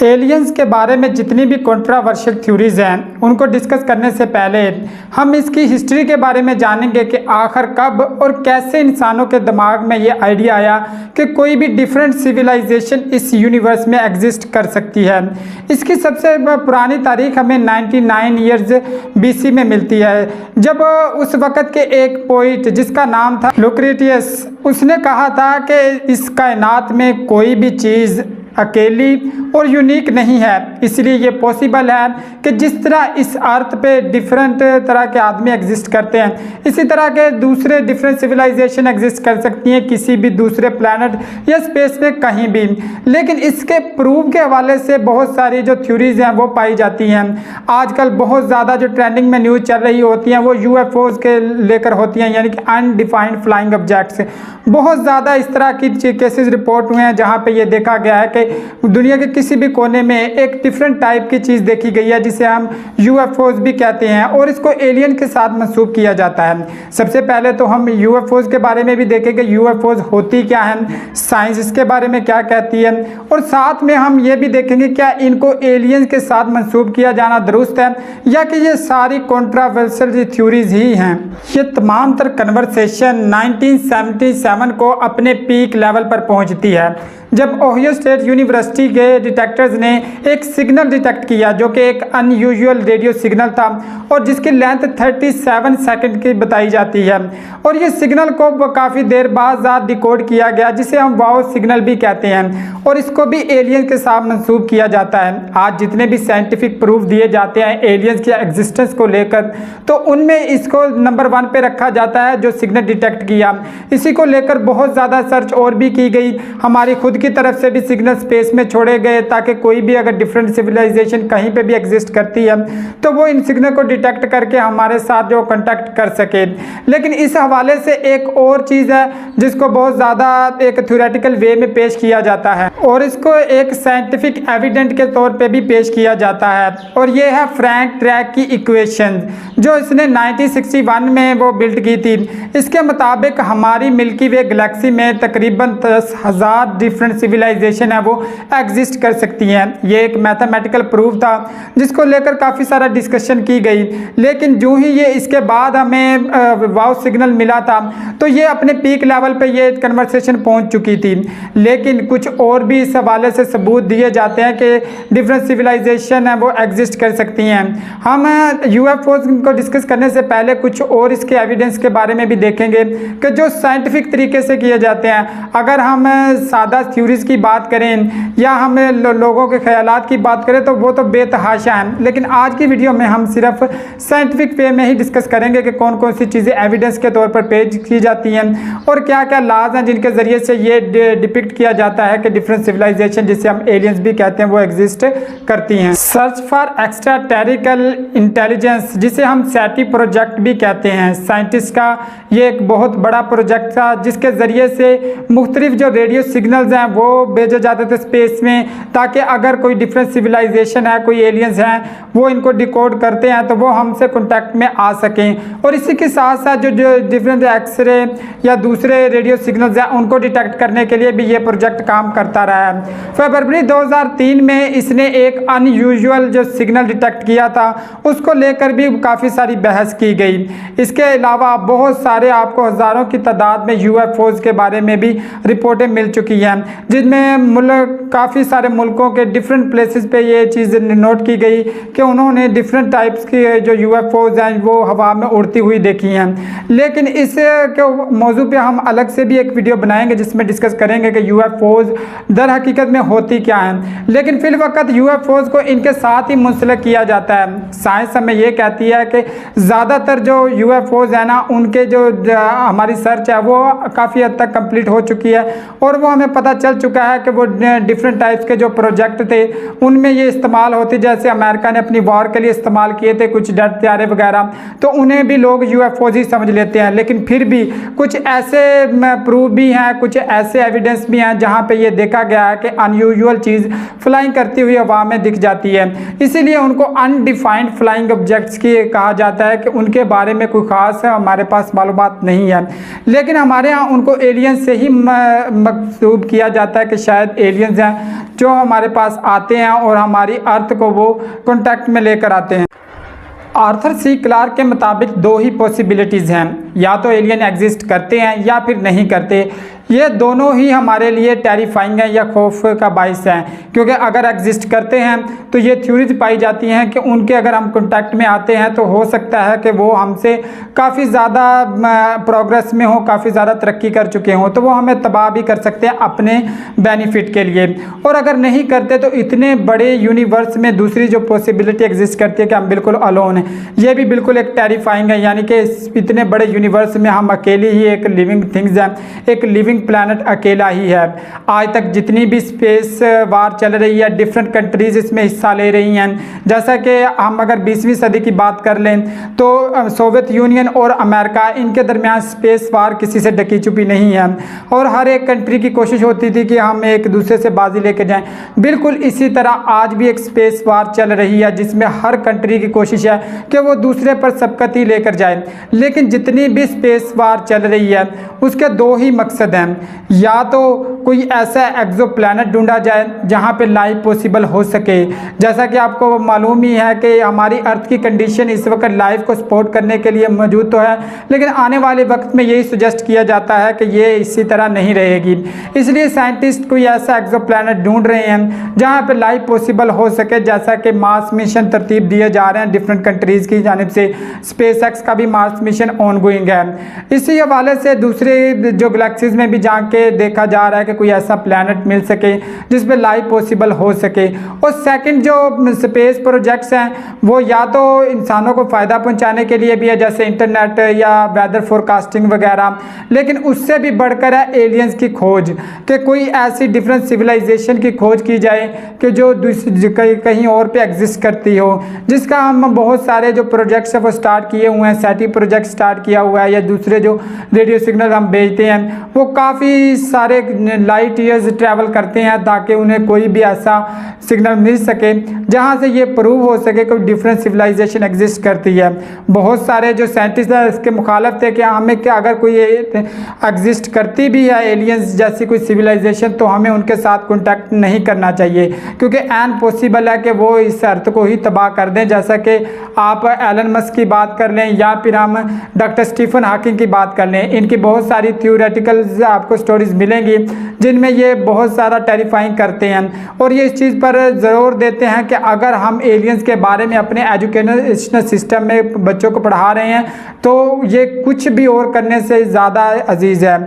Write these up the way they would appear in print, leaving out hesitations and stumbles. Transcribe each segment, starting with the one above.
Aliens के बारे में जितनी भी कंट्रोवर्शियल थ्योरीज हैं उनको डिस्कस करने से पहले हम इसकी हिस्ट्री के बारे में जानेंगे कि आखिर कब और कैसे इंसानों के दिमाग में ये आइडिया आया कि कोई भी डिफरेंट सिविलाइजेशन इस यूनिवर्स में एग्जिस्ट कर सकती है। इसकी सबसे पुरानी तारीख हमें 99 ईयर्स BC में मिलती है, जब उस वक़्त के एक पोइट जिसका नाम था लुक्रेटियस, उसने कहा था कि इस कायनात में कोई भी चीज़ अकेली और यूनिक नहीं है, इसलिए ये पॉसिबल है कि जिस तरह इस अर्थ पे डिफरेंट तरह के आदमी एग्जिस्ट करते हैं, इसी तरह के दूसरे डिफरेंट सिविलाइजेशन एग्जिस्ट कर सकती हैं किसी भी दूसरे प्लैनेट या स्पेस में कहीं भी। लेकिन इसके प्रूफ के हवाले से बहुत सारी जो थ्योरीज हैं वो पाई जाती हैं। आजकल बहुत ज़्यादा जो ट्रेंडिंग में न्यूज़ चल रही होती हैं वो UFOs के लेकर होती हैं, यानी कि अनडिफाइंड फ्लाइंग ऑब्जेक्ट्स। बहुत ज़्यादा इस तरह की केसेस रिपोर्ट हुए हैं जहाँ पे ये देखा गया है कि दुनिया के किसी भी कोने में एक डिफरेंट टाइप की चीज़ देखी गई है जिसे हम UFOs भी कहते हैं और इसको एलियन के साथ मंसूब किया जाता है। सबसे पहले तो हम UFOs के बारे में भी देखेंगे, UFOs होती क्या है, साइंस इसके बारे में क्या कहती है, और साथ में हम ये भी देखेंगे क्या इनको एलियंस के साथ मंसूब किया जाना दुरुस्त है या कि ये सारी कंट्रोवर्शियल थ्योरीज ही हैं। ये तमाम तर कन्वर्सेशन 1977 को अपने पीक लेवल पर पहुंचती है जब ओहियो स्टेट यूनिवर्सिटी के डिटेक्टर्स ने एक सिग्नल डिटेक्ट किया जो कि एक अनयूजुअल रेडियो सिग्नल था और जिसकी लेंथ 37 सेकंड की बताई जाती है, और ये सिग्नल को काफ़ी देर बाद डिकोड किया गया जिसे हम वाओ सिग्नल भी कहते हैं, और इसको भी एलियंस के साथ मंसूब किया जाता है। आज जितने भी साइंटिफिक प्रूफ दिए जाते हैं एलियंस की एग्जिस्टेंस को लेकर, तो उनमें इसको नंबर 1 पे रखा जाता है जो सिग्नल डिटेक्ट किया। इसी को लेकर बहुत ज़्यादा सर्च और भी की गई, हमारी खुद की तरफ से भी सिग्नल स्पेस में छोड़े गए ताकि कोई भी अगर डिफरेंट सिविलाइजेशन कहीं पे भी एग्जिस्ट करती है तो वो इन सिग्नल को डिटेक्ट करके हमारे साथ जो कांटेक्ट कर सके। लेकिन इस हवाले से एक और चीज़ है जिसको बहुत ज़्यादा एक थ्योरेटिकल वे में पेश किया जाता है और इसको एक साइंटिफिक एविडेंट के तौर पे भी पेश किया जाता है, और ये है फ्रैंक ड्रैक की इक्वेशन जो इसने 1961 में वो बिल्ड की थी। इसके मुताबिक हमारी मिल्की वे गैलेक्सी में तकरीबन 10,000 डिफरेंट सिविलाइजेशन है वो एग्जिस्ट कर सकती हैं। ये एक मैथमेटिकल प्रूफ था जिसको लेकर काफ़ी सारा डिस्कशन की गई, लेकिन जो ही ये इसके बाद हमें वाव सिग्नल मिला था तो ये अपने पीक लेवल पे ये कन्वर्सेशन पहुंच चुकी थी। लेकिन कुछ और भी इस हवाले से सबूत दिए जाते हैं कि डिफरेंट सिविलाइजेशन है वो एग्जिस्ट कर सकती हैं। हम UFOs को डिस्कस करने से पहले कुछ और इसके एविडेंस के बारे में भी देखेंगे कि जो साइंटिफिक तरीके से किए जाते हैं। अगर हम सादा थ्योरीज की बात करें या हम लोगों के ख्यालात की बात करें तो वो तो बेतहाशा है, लेकिन आज की वीडियो में हम सिर्फ साइंटिफिक वे में ही डिस्कस करेंगे कि कौन कौन सी चीज़ें एविडेंस के तौर पर पेश की जाती हैं और क्या क्या लाज हैं जिनके ज़रिए से ये डिपिक्ट किया जाता है कि डिफरेंट सिविलाइजेशन जिसे हम एलियंस भी कहते हैं वो एग्जिस्ट करती हैं। सर्च फॉर एक्स्ट्रा टेरिकल इंटेलिजेंस जिसे हम SETI प्रोजेक्ट भी कहते हैं, साइंटिस्ट का ये एक बहुत बड़ा प्रोजेक्ट था जिसके ज़रिए से मुख्तलिफ जो रेडियो सिग्नल्स हैं वो भेजे जाते थे स्पेस में, ताकि अगर कोई डिफरेंट सिविलाइजेशन है, कोई एलियंस हैं, वो इनको डिकोड करते हैं तो वो हमसे कांटेक्ट में आ सकें। और इसी के साथ साथ जो डिफरेंट एक्सरे या दूसरे रेडियो सिग्नल्स हैं उनको डिटेक्ट करने के लिए भी ये प्रोजेक्ट काम करता रहा है। फरवरी 2003 में इसने एक अनयूजुअल जो सिग्नल डिटेक्ट किया था उसको लेकर भी काफ़ी सारी बहस की गई। इसके अलावा बहुत सारे आपको हज़ारों की तादाद में UFOs के बारे में भी रिपोर्टें मिल चुकी हैं जिनमें मुल्क काफ़ी सारे मुल्कों के डिफरेंट प्लेसेस पे ये चीज़ नोट की गई कि उन्होंने डिफरेंट टाइप्स की जो UFOs हैं वो हवा में उड़ती हुई देखी हैं। लेकिन इस के मौजू पे हम अलग से भी एक वीडियो बनाएंगे जिसमें डिस्कस करेंगे कि UFOs दर हकीकत में होती क्या हैं। लेकिन फिल वक्त UFOs को इनके साथ ही मुंसलिक किया जाता है। साइंस हमें ये कहती है कि ज़्यादातर जो UFOs है ना उनके जो हमारी सर्च है वो काफ़ी हद तक कंप्लीट हो चुकी है और वो हमें पता चल चुका है कि वो डिफरेंट टाइप्स के जो प्रोजेक्ट थे उनमें ये इस्तेमाल होती, जैसे अमेरिका ने अपनी वॉर के लिए इस्तेमाल किए थे कुछ जेट त्यारे वगैरह, तो उन्हें भी लोग UFOs ही समझ लेते हैं। लेकिन फिर भी कुछ ऐसे प्रूफ भी हैं, कुछ ऐसे एविडेंस भी हैं जहाँ पे ये देखा गया है कि अनयूजुअल चीज़ फ्लाइंग करती हुई हवा में दिख जाती है, इसीलिए उनको अनडिफाइंड फ्लाइंग ऑब्जेक्ट्स की कहा जाता है कि उनके बारे में कोई ख़ास हमारे पास मालूमात नहीं है। लेकिन हमारे यहाँ उनको एलियन से ही मंसूब किया जाता है कि शायद एलियंस हैं जो हमारे पास आते हैं और हमारी अर्थ को वो कॉन्टैक्ट में लेकर आते हैं। आर्थर सी क्लार्क के मुताबिक दो ही पॉसिबिलिटीज़ हैं, या तो एलियन एग्जिस्ट करते हैं या फिर नहीं करते। ये दोनों ही हमारे लिए टेरिफाइंग है या खौफ का बाइस है, क्योंकि अगर एग्जिस्ट करते हैं तो ये थ्योरीज पाई जाती हैं कि उनके अगर हम कांटेक्ट में आते हैं तो हो सकता है कि वो हमसे काफ़ी ज़्यादा प्रोग्रेस में हो, काफ़ी ज़्यादा तरक्की कर चुके हों, तो वो हमें तबाह भी कर सकते हैं अपने बेनिफिट के लिए। और अगर नहीं करते तो इतने बड़े यूनिवर्स में दूसरी जो पॉसिबिलिटी एग्जिस्ट करती है कि हम बिल्कुल अलोन हैं, ये भी बिल्कुल एक टेरिफाइंग है। यानी कि इतने बड़े यूनिवर्स में हम अकेले ही एक लिविंग थिंग्स हैं, एक लिविंग प्लैनेट अकेला ही है। आज तक जितनी भी स्पेस वार चल रही है, डिफरेंट कंट्रीज इसमें हिस्सा ले रही हैं। जैसा कि हम अगर 20वीं सदी की बात कर लें तो सोवियत यूनियन और अमेरिका, इनके दरमियान स्पेस वार किसी से ढकी छुपी नहीं है और हर एक कंट्री की कोशिश होती थी कि हम एक दूसरे से बाजी लेके जाएं। बिल्कुल इसी तरह आज भी एक स्पेस वार चल रही है जिसमें हर कंट्री की कोशिश है कि वो दूसरे पर सबकती लेकर जाए। लेकिन जितनी भी स्पेस वार चल रही है उसके दो ही मकसद हैं, या तो कोई ऐसा एक्सोप्लैनेट ढूंढा जाए जहां पे लाइफ पॉसिबल हो सके। जैसा कि आपको मालूम ही है कि हमारी अर्थ की कंडीशन इस वक्त लाइफ को सपोर्ट करने के लिए मौजूद तो है, लेकिन आने वाले वक्त में यही सजेस्ट किया जाता है कि ये इसी तरह नहीं रहेगी। इसलिए साइंटिस्ट कोई ऐसा एक्सोप्लैनेट ढूंढ रहे हैं जहां पे लाइफ पॉसिबल हो सके। जैसा कि मार्स मिशन तरतीब दिए जा रहे हैं डिफरेंट कंट्रीज़ की जानिब से, स्पेस एक्स का भी मार्स मिशन ऑन गोइंग है। इसी हवाले से दूसरे जो गैलेक्सीज में भी जाके देखा जा रहा है कि कोई ऐसा प्लैनेट मिल सके जिस पे लाइफ पॉसिबल हो सके। और सेकंड जो स्पेस प्रोजेक्ट्स हैं वो या तो इंसानों को फ़ायदा पहुंचाने के लिए भी है, जैसे इंटरनेट या वेदर फोरकास्टिंग वगैरह, लेकिन उससे भी बढ़कर है एलियंस की खोज, कि कोई ऐसी डिफरेंट सिविलाइजेशन की खोज की जाए कि जो कहीं और पे एग्जिस्ट करती हो, जिसका हम बहुत सारे जो प्रोजेक्ट्स हैं वो स्टार्ट किए हुए हैं। सैटी प्रोजेक्ट स्टार्ट किया हुआ है, या दूसरे जो रेडियो सिग्नल हम भेजते हैं वो काफ़ी सारे लाइट ईयर्स ट्रैवल करते हैं ताकि उन्हें कोई भी ऐसा सिग्नल मिल सके जहां से ये प्रूव हो सके कोई डिफरेंट सिविलाइजेशन एग्जिस्ट करती है। बहुत सारे जो साइंटिस्ट हैं इसके मुखालफ थे कि हमें क्या अगर कोई एग्जिस्ट करती भी है एलियंस जैसी कोई सिविलाइजेशन तो हमें उनके साथ कॉन्टैक्ट नहीं करना चाहिए, क्योंकि एन पॉसिबल है कि वो इस अर्थ को ही तबाह कर दें। जैसा कि आप एलन मस्क की बात कर लें या फिर हम डॉक्टर स्टीफन हॉकिंग की बात कर लें, इनकी बहुत सारी थ्योरेटिकल आपको स्टोरीज मिलेंगी जिनमें ये बहुत सारा टेरिफाइंग करते हैं और ये इस चीज़ पर ज़रूर देते हैं कि अगर हम एलियंस के बारे में अपने एजुकेशनल सिस्टम में बच्चों को पढ़ा रहे हैं तो ये कुछ भी और करने से ज़्यादा अजीज़ है।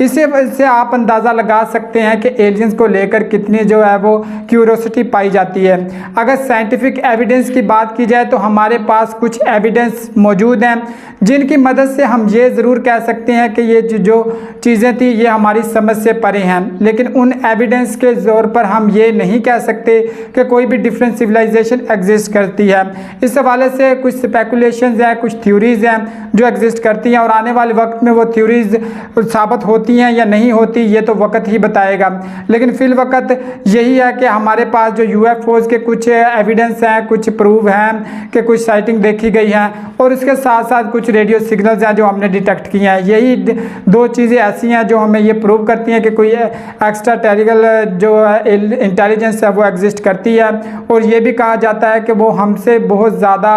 इसी वजह से आप अंदाज़ा लगा सकते हैं कि एलियंस को लेकर कितनी जो है वो क्यूरोसिटी पाई जाती है। अगर साइंटिफिक एविडेंस की बात की जाए तो हमारे पास कुछ एविडेंस मौजूद हैं जिनकी मदद से हम ये ज़रूर कह सकते हैं कि ये जो चीज़ें थी ये हमारी समझ से परे हैं, लेकिन उन एविडेंस के ज़ोर पर हम ये नहीं कह सकते कि कोई भी डिफरेंट सिविलाइजेशन एग्जिस्ट करती है। इस हवाले से कुछ स्पेकुलेशंस हैं, कुछ थ्योरीज़ हैं जो एग्जिस्ट करती हैं और आने वाले वक्त में वो थ्योरीज़ साबित होती हैं या नहीं होती ये तो वक्त ही बताएगा। लेकिन फिल वक्त यही है कि हमारे पास जो यूएफओज़ के कुछ एविडेंस हैं, कुछ प्रूफ हैं कि कुछ साइटिंग देखी गई हैं और इसके साथ साथ कुछ रेडियो सिग्नल्स हैं जो हमने डिटेक्ट किए हैं। यही दो चीज़ें ऐसी हैं जो हमें ये प्रूव करती हैं कि कोई एक्स्ट्रा टेरिकल जो इंटेलिजेंस है वो एग्जिस्ट करती है। और ये भी कहा जाता है कि वो हमसे बहुत ज़्यादा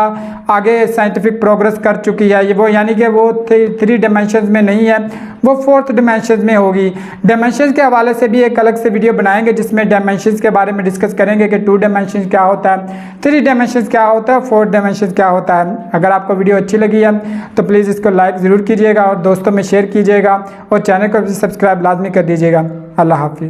आगे साइंटिफिक प्रोग्रेस कर चुकी है। ये वो यानी कि वो 3 डायमेंशंस में नहीं है, वो 4th डायमेंशन में होगी। डायमेंशंस के हवाले से भी एक अलग से वीडियो बनाएंगे जिसमें डायमेंशंस के बारे में डिस्कस करेंगे कि 2 डायमेंशंस क्या होता है, 3 डायमेंशंस क्या होता है, 4th डायमेंशंस क्या होता है। अगर आपको वीडियो अच्छी लगी है तो प्लीज़ इसको लाइक ज़रूर कीजिएगा और दोस्तों में शेयर कीजिएगा और चैनल को भी सब्सक्राइब लाजमी कर दीजिएगा। अल्लाह हाफिज़।